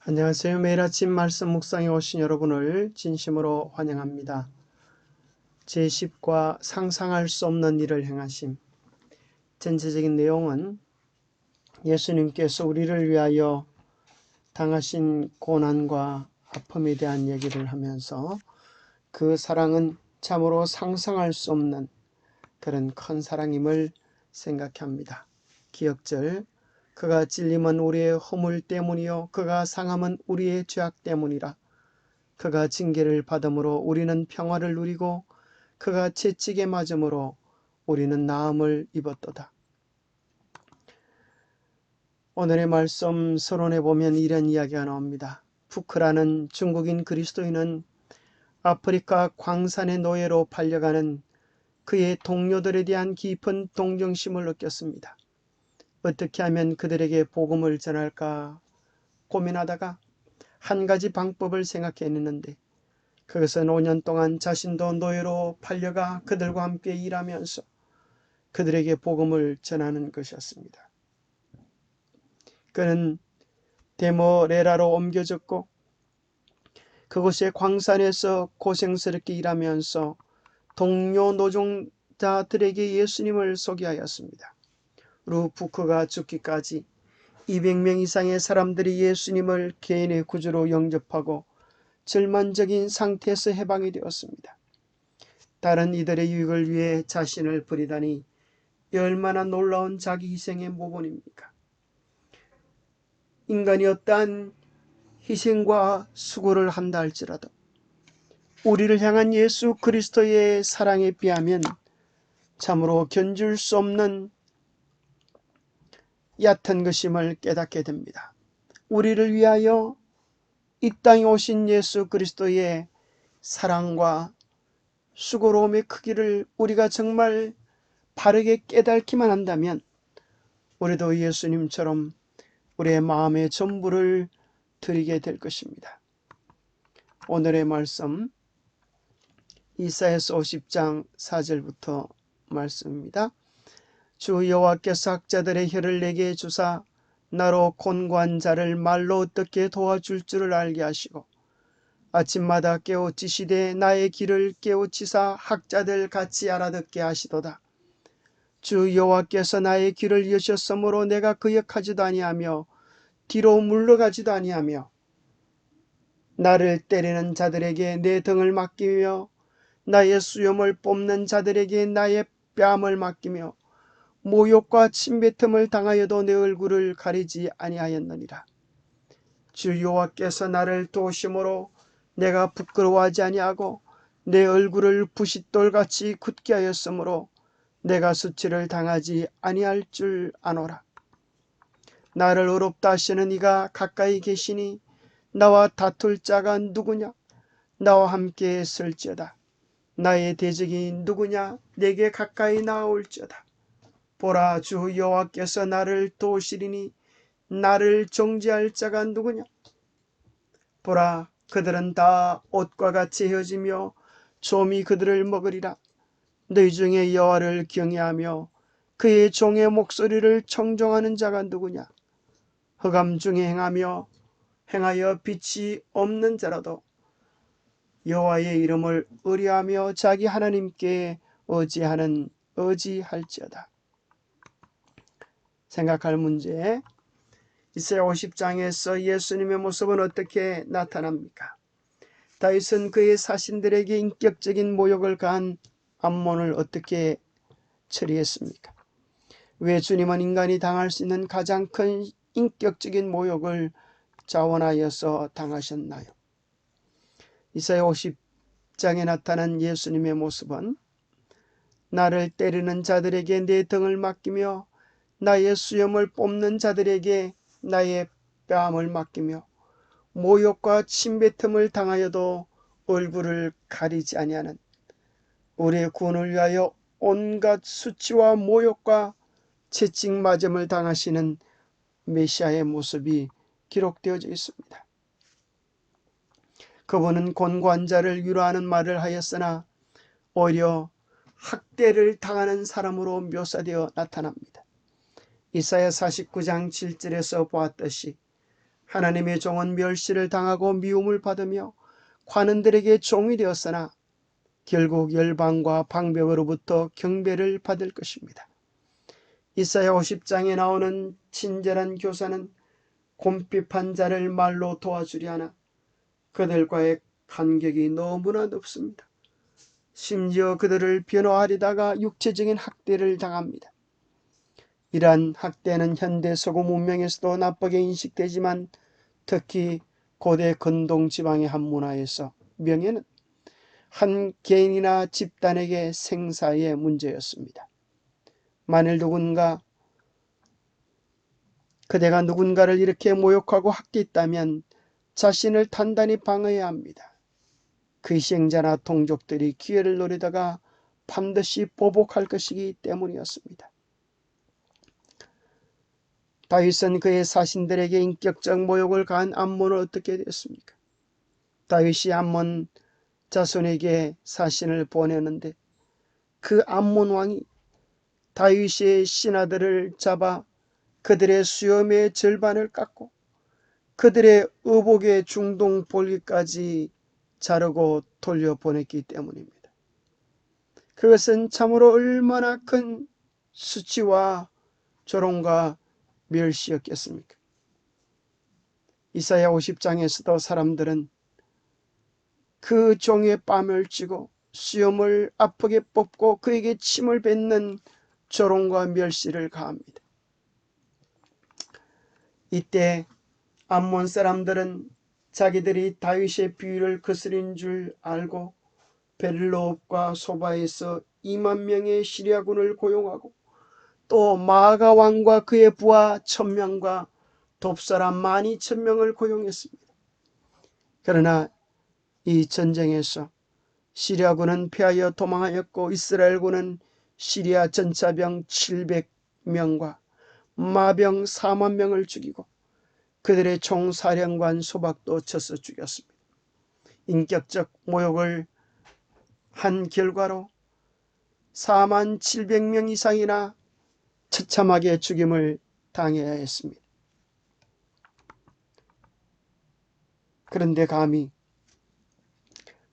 안녕하세요. 매일 아침 말씀 묵상에 오신 여러분을 진심으로 환영합니다. 제10과 상상할 수 없는 일을 행하심. 전체적인 내용은 예수님께서 우리를 위하여 당하신 고난과 아픔에 대한 얘기를 하면서 그 사랑은 참으로 상상할 수 없는 그런 큰 사랑임을 생각합니다. 기억절, 그가 찔림은 우리의 허물 때문이요 그가 상함은 우리의 죄악 때문이라. 그가 징계를 받음으로 우리는 평화를 누리고 그가 채찍에 맞음으로 우리는 나음을 입었도다. 오늘의 말씀 서론에 보면 이런 이야기가 나옵니다. 푸크라는 중국인 그리스도인은 아프리카 광산의 노예로 팔려가는 그의 동료들에 대한 깊은 동정심을 느꼈습니다. 어떻게 하면 그들에게 복음을 전할까 고민하다가 한 가지 방법을 생각해냈는데 그것은 5년 동안 자신도 노예로 팔려가 그들과 함께 일하면서 그들에게 복음을 전하는 것이었습니다. 그는 데모레라로 옮겨졌고 그곳의 광산에서 고생스럽게 일하면서 동료 노동자들에게 예수님을 소개하였습니다. 루푸크가 죽기까지 200명 이상의 사람들이 예수님을 개인의 구주로 영접하고 절망적인 상태에서 해방이 되었습니다. 다른 이들의 유익을 위해 자신을 버리다니 얼마나 놀라운 자기 희생의 모본입니까? 인간이 어떠한 희생과 수고를 한다 할지라도 우리를 향한 예수 그리스도의 사랑에 비하면 참으로 견줄 수 없는 얕은 것임을 깨닫게 됩니다. 우리를 위하여 이 땅에 오신 예수 그리스도의 사랑과 수고로움의 크기를 우리가 정말 바르게 깨닫기만 한다면 우리도 예수님처럼 우리의 마음의 전부를 드리게 될 것입니다. 오늘의 말씀 이사야서 50장 4절부터 말씀입니다. 주 여호와께서 학자들의 혀를 내게 주사 나로 곤고한 자를 말로 어떻게 도와줄 줄을 알게 하시고 아침마다 깨우치시되 나의 길을 깨우치사 학자들 같이 알아듣게 하시도다. 주 여호와께서 나의 길을 여셨으므로 내가 거역하지도 아니하며 뒤로 물러가지도 아니하며 나를 때리는 자들에게 내 등을 맡기며 나의 수염을 뽑는 자들에게 나의 뺨을 맡기며 모욕과 침뱉음을 당하여도 내 얼굴을 가리지 아니하였느니라. 주 여호와께서 나를 도우심으로 내가 부끄러워하지 아니하고 내 얼굴을 부싯돌같이 굳게 하였으므로 내가 수치를 당하지 아니할 줄 아노라. 나를 어렵다 하시는 이가 가까이 계시니 나와 다툴 자가 누구냐? 나와 함께 설지어다. 나의 대적이 누구냐? 내게 가까이 나아올지어다. 보라, 주 여호와께서 나를 도우시리니 나를 정죄할 자가 누구냐? 보라, 그들은 다 옷과 같이 헤어지며 좀이 그들을 먹으리라. 너희 중에 여호와를 경외하며 그의 종의 목소리를 청종하는 자가 누구냐? 흑암 중에 행하여 빛이 없는 자라도 여호와의 이름을 의뢰하며 자기 하나님께 의지할지어다. 생각할 문제. 이사야 50장에서 예수님의 모습은 어떻게 나타납니까? 다윗은 그의 사신들에게 인격적인 모욕을 가한 암몬을 어떻게 처리했습니까? 왜 주님은 인간이 당할 수 있는 가장 큰 인격적인 모욕을 자원하여서 당하셨나요? 이사야 50장에 나타난 예수님의 모습은 나를 때리는 자들에게 내 등을 맡기며 나의 수염을 뽑는 자들에게 나의 뺨을 맡기며 모욕과 침뱉음을 당하여도 얼굴을 가리지 아니하는 우리의 구원을 위하여 온갖 수치와 모욕과 채찍 맞음을 당하시는 메시아의 모습이 기록되어져 있습니다. 그분은 곤고한 자를 위로하는 말을 하였으나 오히려 학대를 당하는 사람으로 묘사되어 나타납니다. 이사야 49장 7절에서 보았듯이 하나님의 종은 멸시를 당하고 미움을 받으며 관원들에게 종이 되었으나 결국 열방과 방백으로부터 경배를 받을 것입니다. 이사야 50장에 나오는 친절한 교사는 곰핍한 자를 말로 도와주려 하나 그들과의 간격이 너무나 높습니다. 심지어 그들을 변호하려다가 육체적인 학대를 당합니다. 이러한 학대는 현대 서구 문명에서도 나쁘게 인식되지만 특히 고대 근동 지방의 한 문화에서 명예는 한 개인이나 집단에게 생사의 문제였습니다. 만일 그대가 누군가를 이렇게 모욕하고 학대했다면 자신을 단단히 방어해야 합니다. 그 희생자나 동족들이 기회를 노리다가 반드시 보복할 것이기 때문이었습니다. 다윗은 그의 사신들에게 인격적 모욕을 가한 암몬을 어떻게 됐습니까? 다윗이 암몬 자손에게 사신을 보내는데 그 암몬 왕이 다윗의 신하들을 잡아 그들의 수염의 절반을 깎고 그들의 의복의 중동 볼기까지 자르고 돌려보냈기 때문입니다. 그것은 참으로 얼마나 큰 수치와 조롱과 멸시였겠습니까? 이사야 50장에서도 사람들은 그 종의 뺨을 쥐고 수염을 아프게 뽑고 그에게 침을 뱉는 조롱과 멸시를 가합니다. 이때 암몬 사람들은 자기들이 다윗의 비위를 거스린 줄 알고 벨로업과 소바에서 2만 명의 시리아군을 고용하고 또 마아가 왕과 그의 부하 1000명과 돕사람 12,000명을 고용했습니다. 그러나 이 전쟁에서 시리아군은 패하여 도망하였고 이스라엘군은 시리아 전차병 700명과 마병 4만 명을 죽이고 그들의 총사령관 소박도 쳐서 죽였습니다. 인격적 모욕을 한 결과로 4만 700명 이상이나 처참하게 죽임을 당해야 했습니다. 그런데 감히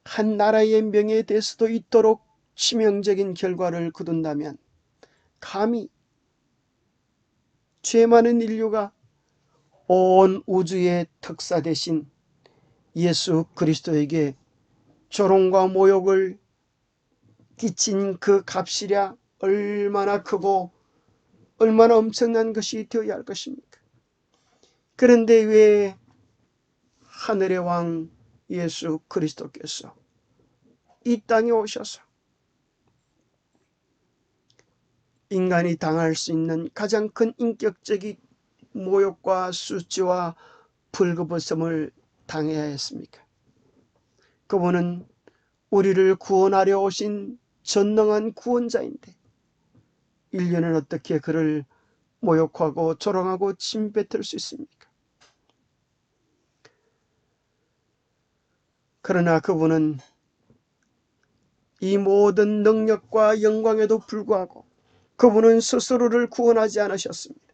한 나라의 명예에 대해서도 이토록 치명적인 결과를 거둔다면 감히 죄 많은 인류가 온 우주의 특사 대신 예수 그리스도에게 조롱과 모욕을 끼친 그 값이랴 얼마나 크고 얼마나 엄청난 것이 되어야 할 것입니까? 그런데 왜 하늘의 왕 예수 그리스도께서 이 땅에 오셔서 인간이 당할 수 있는 가장 큰 인격적인 모욕과 수치와 벌거벗음을 당해야 했습니까? 그분은 우리를 구원하려 오신 전능한 구원자인데 인류는 어떻게 그를 모욕하고 조롱하고 침뱉을 수 있습니까? 그러나 그분은 이 모든 능력과 영광에도 불구하고 그분은 스스로를 구원하지 않으셨습니다.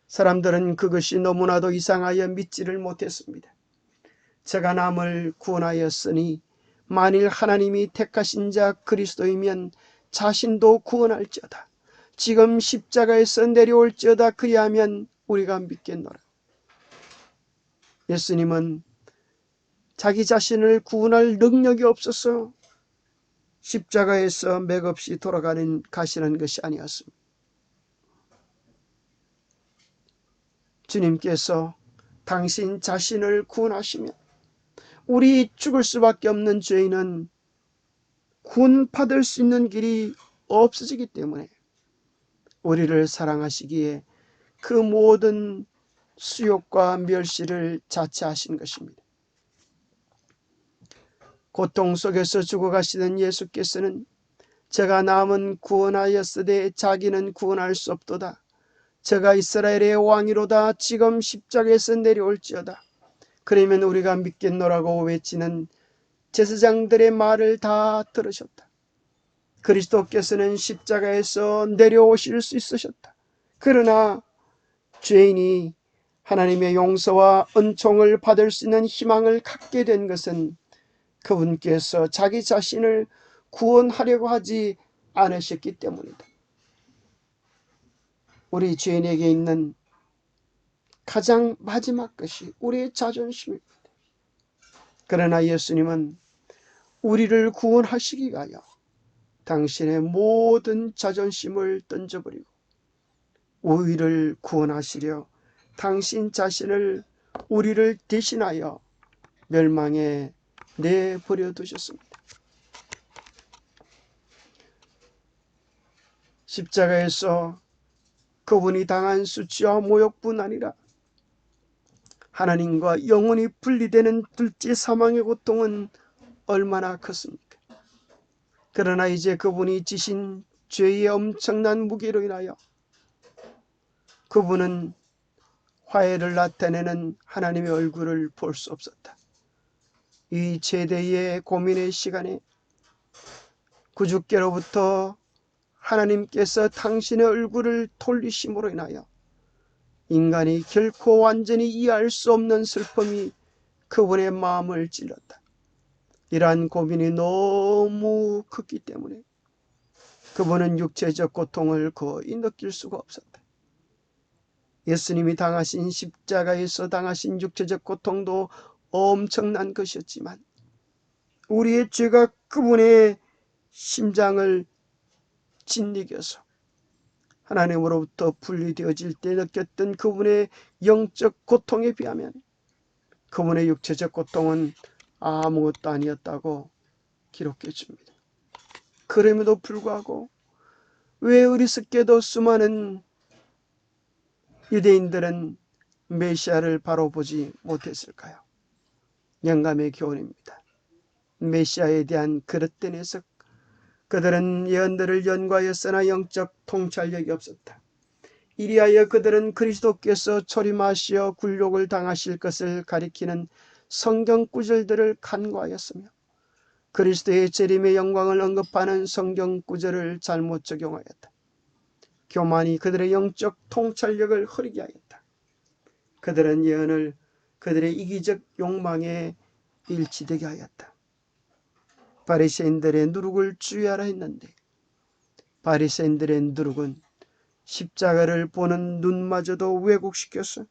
사람들은 그것이 너무나도 이상하여 믿지를 못했습니다. 제가 남을 구원하였으니 만일 하나님이 택하신 자 그리스도이면 자신도 구원할지어다. 지금 십자가에서 내려올지어다. 그리하면 우리가 믿겠노라. 예수님은 자기 자신을 구원할 능력이 없어서 십자가에서 맥없이 가시는 것이 아니었습니다. 주님께서 당신 자신을 구원하시면 우리 죽을 수밖에 없는 죄인은 구원받을 수 있는 길이 없어지기 때문에 우리를 사랑하시기에 그 모든 수욕과 멸시를 자처하신 것입니다. 고통 속에서 죽어가시던 예수께서는 제가 남은 구원하였으되 자기는 구원할 수 없도다. 제가 이스라엘의 왕이로다. 지금 십자가에서 내려올지어다. 그러면 우리가 믿겠노라고 외치는 제사장들의 말을 다 들으셨다. 그리스도께서는 십자가에서 내려오실 수 있으셨다. 그러나 죄인이 하나님의 용서와 은총을 받을 수 있는 희망을 갖게 된 것은 그분께서 자기 자신을 구원하려고 하지 않으셨기 때문이다. 우리 죄인에게 있는 가장 마지막 것이 우리의 자존심입니다. 그러나 예수님은 우리를 구원하시기 위하여 당신의 모든 자존심을 던져버리고 우리를 구원하시려 당신 자신을 우리를 대신하여 멸망에 내버려 두셨습니다. 십자가에서 그분이 당한 수치와 모욕뿐 아니라 하나님과 영원히 분리되는 둘째 사망의 고통은 얼마나 컸습니까? 그러나 이제 그분이 지신 죄의 엄청난 무게로 인하여 그분은 화해를 나타내는 하나님의 얼굴을 볼 수 없었다. 이 최대의 고민의 시간에 구주께로부터 하나님께서 당신의 얼굴을 돌리심으로 인하여 인간이 결코 완전히 이해할 수 없는 슬픔이 그분의 마음을 찔렀다. 이러한 고민이 너무 컸기 때문에 그분은 육체적 고통을 거의 느낄 수가 없었다. 예수님이 당하신 십자가에서 당하신 육체적 고통도 엄청난 것이었지만 우리의 죄가 그분의 심장을 짓이겨서 하나님으로부터 분리되어질 때 느꼈던 그분의 영적 고통에 비하면 그분의 육체적 고통은 아무것도 아니었다고 기록해 줍니다. 그럼에도 불구하고 왜 어리석게도 수많은 유대인들은 메시아를 바로 보지 못했을까요? 영감의 교훈입니다. 메시아에 대한 그릇된 해석. 그들은 예언들을 연구하였으나 영적 통찰력이 없었다. 이리하여 그들은 그리스도께서 초림하시어 굴욕을 당하실 것을 가리키는 성경 구절들을 간과하였으며 그리스도의 재림의 영광을 언급하는 성경 구절을 잘못 적용하였다. 교만이 그들의 영적 통찰력을 흐리게 하였다. 그들은 예언을 그들의 이기적 욕망에 일치되게 하였다. 바리새인들의 누룩을 주의하라 했는데 바리새인들의 누룩은 십자가를 보는 눈마저도 왜곡시켜서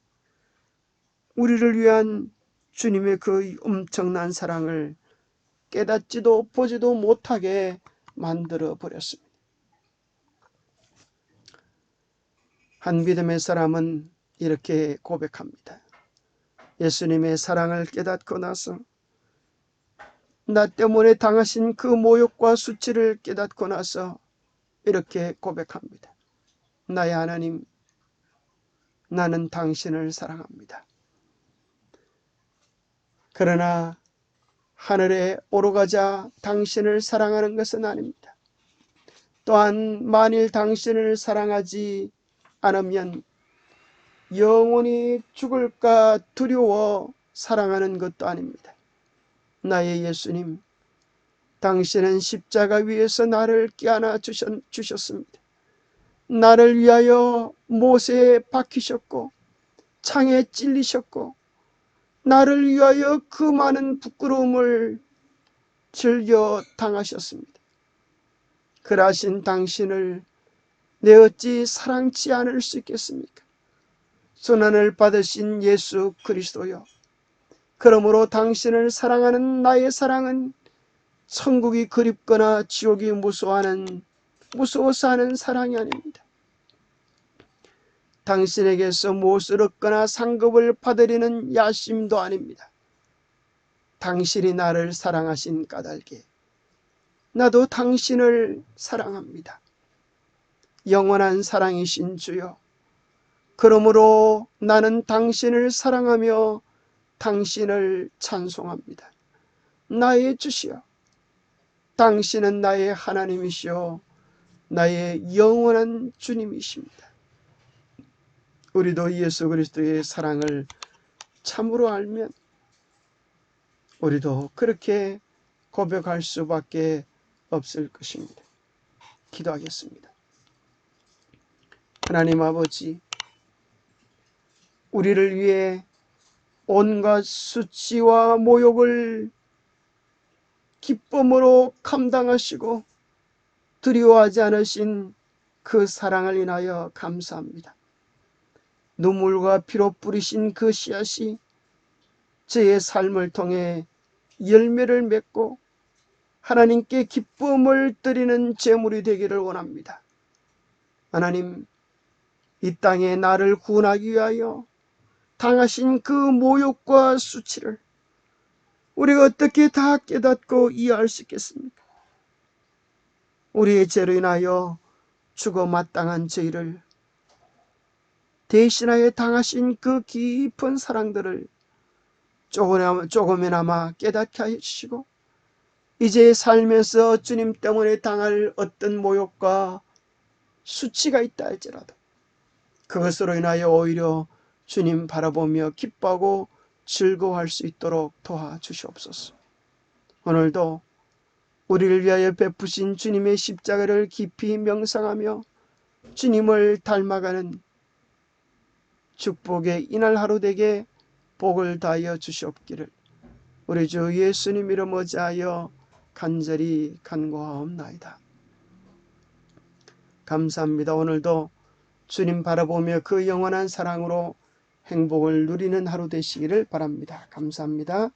우리를 위한 주님의 그 엄청난 사랑을 깨닫지도 보지도 못하게 만들어 버렸습니다. 한 믿음의 사람은 이렇게 고백합니다. 예수님의 사랑을 깨닫고 나서 나 때문에 당하신 그 모욕과 수치를 깨닫고 나서 이렇게 고백합니다. 나의 하나님, 나는 당신을 사랑합니다. 그러나 하늘에 오르가자 당신을 사랑하는 것은 아닙니다. 또한 만일 당신을 사랑하지 않으면 영원히 죽을까 두려워 사랑하는 것도 아닙니다. 나의 예수님, 당신은 십자가 위에서 나를 껴안아 주셨습니다. 나를 위하여 못에 박히셨고 창에 찔리셨고 나를 위하여 그 많은 부끄러움을 즐겨 당하셨습니다. 그러하신 당신을 내 어찌 사랑치 않을 수 있겠습니까? 순환을 받으신 예수 그리스도여, 그러므로 당신을 사랑하는 나의 사랑은 천국이 그립거나 지옥이 무서워서 하는 사랑이 아닙니다. 당신에게서 무엇을 얻거나 상급을 받으려는 야심도 아닙니다. 당신이 나를 사랑하신 까닭에 나도 당신을 사랑합니다. 영원한 사랑이신 주여, 그러므로 나는 당신을 사랑하며 당신을 찬송합니다. 나의 주시여, 당신은 나의 하나님이시여 나의 영원한 주님이십니다. 우리도 예수 그리스도의 사랑을 참으로 알면 우리도 그렇게 고백할 수밖에 없을 것입니다. 기도하겠습니다. 하나님 아버지, 우리를 위해 온갖 수치와 모욕을 기쁨으로 감당하시고 두려워하지 않으신 그 사랑을 인하여 감사합니다. 눈물과 피로 뿌리신 그 씨앗이 저의 삶을 통해 열매를 맺고 하나님께 기쁨을 드리는 제물이 되기를 원합니다. 하나님, 이 땅에 나를 구원하기 위하여 당하신 그 모욕과 수치를 우리가 어떻게 다 깨닫고 이해할 수 있겠습니까? 우리의 죄로 인하여 죽어 마땅한 죄를 대신하여 당하신 그 깊은 사랑들을 조금이나마 깨닫게 하시고 이제 살면서 주님 때문에 당할 어떤 모욕과 수치가 있다 할지라도 그것으로 인하여 오히려 주님 바라보며 기뻐하고 즐거워할 수 있도록 도와주시옵소서. 오늘도 우리를 위하여 베푸신 주님의 십자가를 깊이 명상하며 주님을 닮아가는 축복의 이날 하루 되게 복을 다하여 주시옵기를 우리 주 예수님 이름 어지하여 간절히 간구하옵나이다. 감사합니다. 오늘도 주님 바라보며 그 영원한 사랑으로 행복을 누리는 하루 되시기를 바랍니다. 감사합니다.